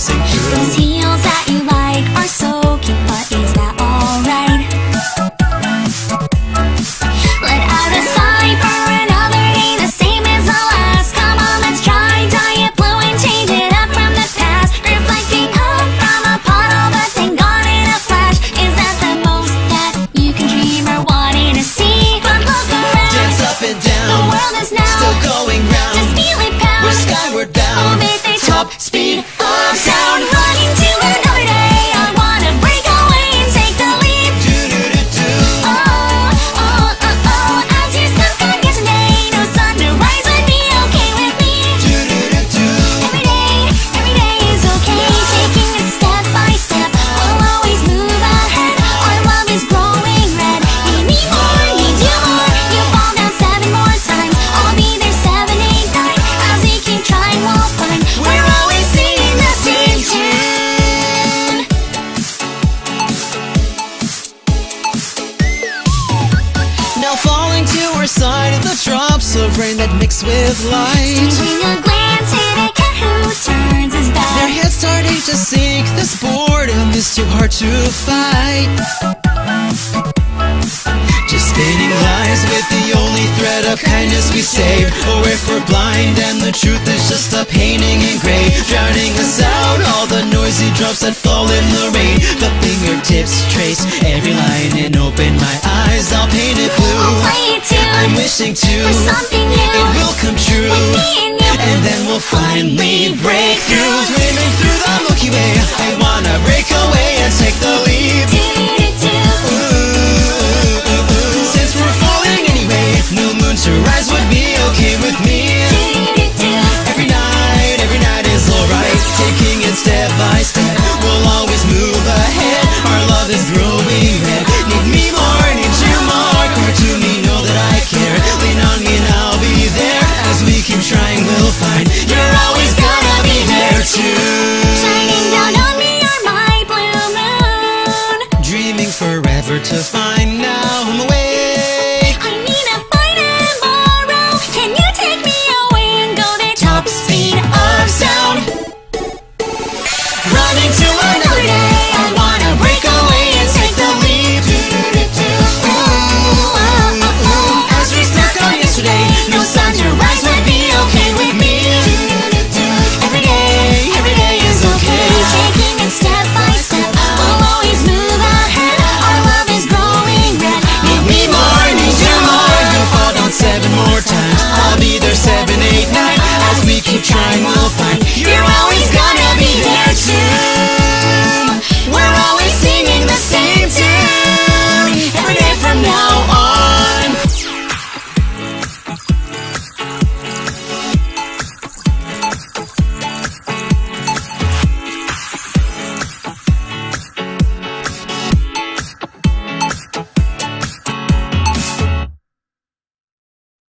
passing through. Those heels that you like are so cute, but is that alright? Let out a sigh for another day, the same as the last. Come on, let's try diet blue and change it up from the past. Reflecting up from a puddle, but then gone in a flash. Is that the most that you can dream or wanting to see? But look around, Dance up and down, the world is now still going round. just feel it pound. We're skyward bound, Oh, they top speed of sound. running to another day. I wanna break away and take the leap. Do-do-do-do. As you're stuck on yesterday, no sunrise would be okay with me. Do-do-do-do. Every day is okay. Taking it step by step, we'll always move ahead. Our love is growing red. Need me more, need you more. You fall down 7 more times, I'll be there 7, 8, 9. As we keep trying, we'll find we're always singing the same tune. Now falling to our side of the drops of rain that mix with light. Stealing a glance at a cat who turns his Their back. heads starting to sink. This boredom is too hard to fight. Just spinning lies with the only thread of kindness we save. Or if we're blind and the truth is just a painting in gray, drowning us out, all the noisy drops that fall in the rain. The fingertips trace every line and open my eyes, I'll paint it blue. I'll play it too, I'm wishing to, for something new. it will come true. With me and you, And then we'll finally break through. Swimming through the Milky Way, I wanna break away and take the lead. do-do-do. Since we're falling anyway, new moon to rise would be okay with me. Do-do-do. Every night is alright. Taking it step by step, we'll always move ahead. Our love is growing red. Need me more, need you more. Core to me, know that I care. Lean on me and I'll be there. As we keep trying, we'll find you're always gonna be there too. Shining down on me, you're my blue moon. Dreaming forever to find now I'm awake. I need a fight tomorrow. Can you take me away and go there? Top speed of sound. Running to another day, I wanna break away and take the lead. As we stuck on yesterday, no sunrise would be okay with me. Every day is okay. Taking it step by step, we'll always move ahead. Our love is growing red. Need me more, need you more. You'll fall down 7 more times, I'll be there 7, 8, 9. As we keep trying, we'll